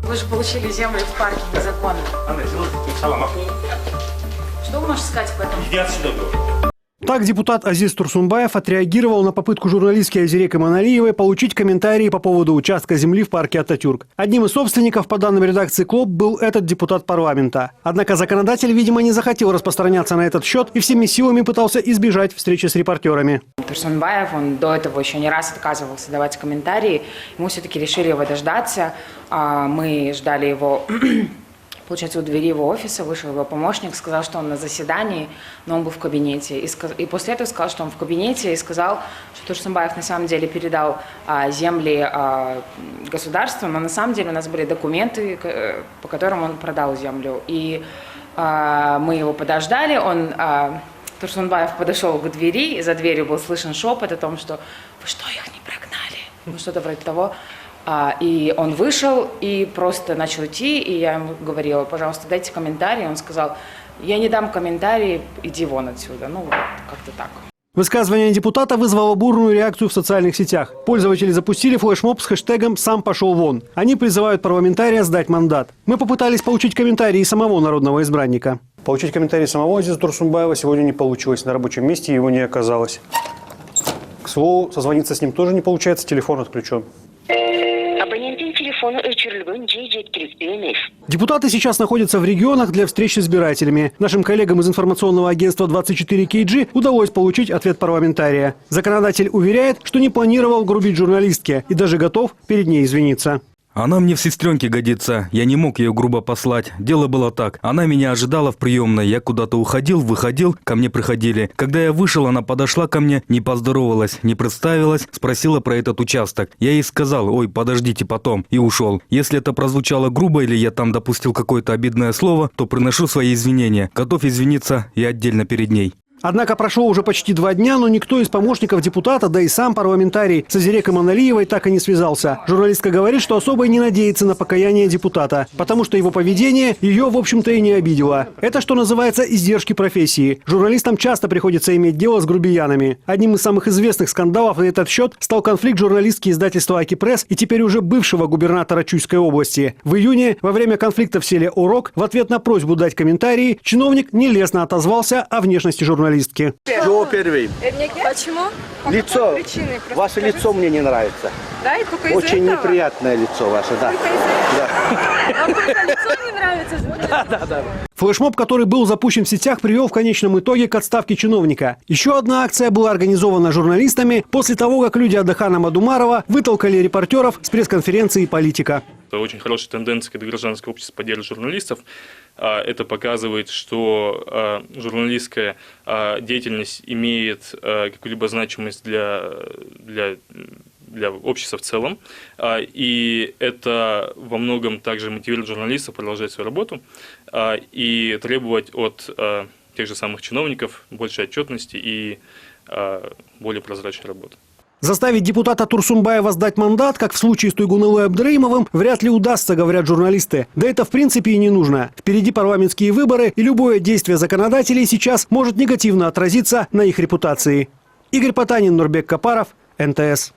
Вы же получили землю в парке незаконно. Что вы можете сказать по этому? Иди отсюда, говорю. Так депутат Азиз Турсунбаев отреагировал на попытку журналистки Айзерек Иманалиевой получить комментарии по поводу участка земли в парке Ататюрк. Одним из собственников, по данным редакции КЛОП, был этот депутат парламента. Однако законодатель, видимо, не захотел распространяться на этот счет и всеми силами пытался избежать встречи с репортерами. Турсунбаев, он до этого еще не раз отказывался давать комментарии. Мы все-таки решили его дождаться. Мы ждали его... Получается, у двери его офиса вышел его помощник, сказал, что он на заседании, но он был в кабинете. И после этого сказал, что он в кабинете, и сказал, что Турсунбаев на самом деле передал земли государству, но на самом деле у нас были документы, по которым он продал землю. И мы его подождали, Турсунбаев подошел к двери, и за дверью был слышен шепот о том, что «Вы что, их не прогнали?» Ну, что-то вроде того. И он вышел и просто начал идти, и я ему говорила: пожалуйста, дайте комментарий. Он сказал: я не дам комментарий, иди вон отсюда. Ну, как-то так. Высказывание депутата вызвало бурную реакцию в социальных сетях. Пользователи запустили флешмоб с хэштегом «Сам пошел вон». Они призывают парламентария сдать мандат. Мы попытались получить комментарии самого народного избранника. Получить комментарий самого Азиза Турсунбаева сегодня не получилось. На рабочем месте его не оказалось. К слову, созвониться с ним тоже не получается, телефон отключен. Депутаты сейчас находятся в регионах для встреч с избирателями. Нашим коллегам из информационного агентства 24KG удалось получить ответ парламентария. Законодатель уверяет, что не планировал грубить журналистке и даже готов перед ней извиниться. Она мне в сестренке годится. Я не мог ее грубо послать. Дело было так. Она меня ожидала в приемной. Я куда-то уходил, выходил, ко мне приходили. Когда я вышел, она подошла ко мне, не поздоровалась, не представилась, спросила про этот участок. Я ей сказал: ой, подождите потом, и ушел. Если это прозвучало грубо или я там допустил какое-то обидное слово, то приношу свои извинения. Готов извиниться и отдельно перед ней. Однако прошло уже почти 2 дня, но никто из помощников депутата, да и сам парламентарий с Айзерек Иманалиевой так и не связался. Журналистка говорит, что особо не надеется на покаяние депутата, потому что его поведение ее, в общем-то, и не обидело. Это, что называется, издержки профессии. Журналистам часто приходится иметь дело с грубиянами. Одним из самых известных скандалов на этот счет стал конфликт журналистки издательства «Акипресс» и теперь уже бывшего губернатора Чуйской области. В июне, во время конфликта в селе Урок, в ответ на просьбу дать комментарии, чиновник нелестно отозвался о внешности журналиста. Почему? Лицо. Ваше лицо мне не нравится. Да, и только из-за Очень этого? неприятное лицо ваше, да. Вам только лицо не нравится? Да. Флешмоб, который был запущен в сетях, привел в конечном итоге к отставке чиновника. Еще одна акция была организована журналистами после того, как люди Адахана Мадумарова вытолкали репортеров с пресс-конференции «Политика». Это очень хорошая тенденция, когда гражданское общество поддерживает журналистов. Это показывает, что журналистская деятельность имеет какую-либо значимость для общества в целом. И это во многом также мотивирует журналистов продолжать свою работу и требовать от тех же самых чиновников большей отчетности и более прозрачной работы. Заставить депутата Турсунбаева сдать мандат, как в случае с Туйгуновой Абдреймовым, вряд ли удастся, говорят журналисты. Да это в принципе и не нужно. Впереди парламентские выборы, и любое действие законодателей сейчас может негативно отразиться на их репутации. Игорь Потанин, Нурбек Капаров, НТС.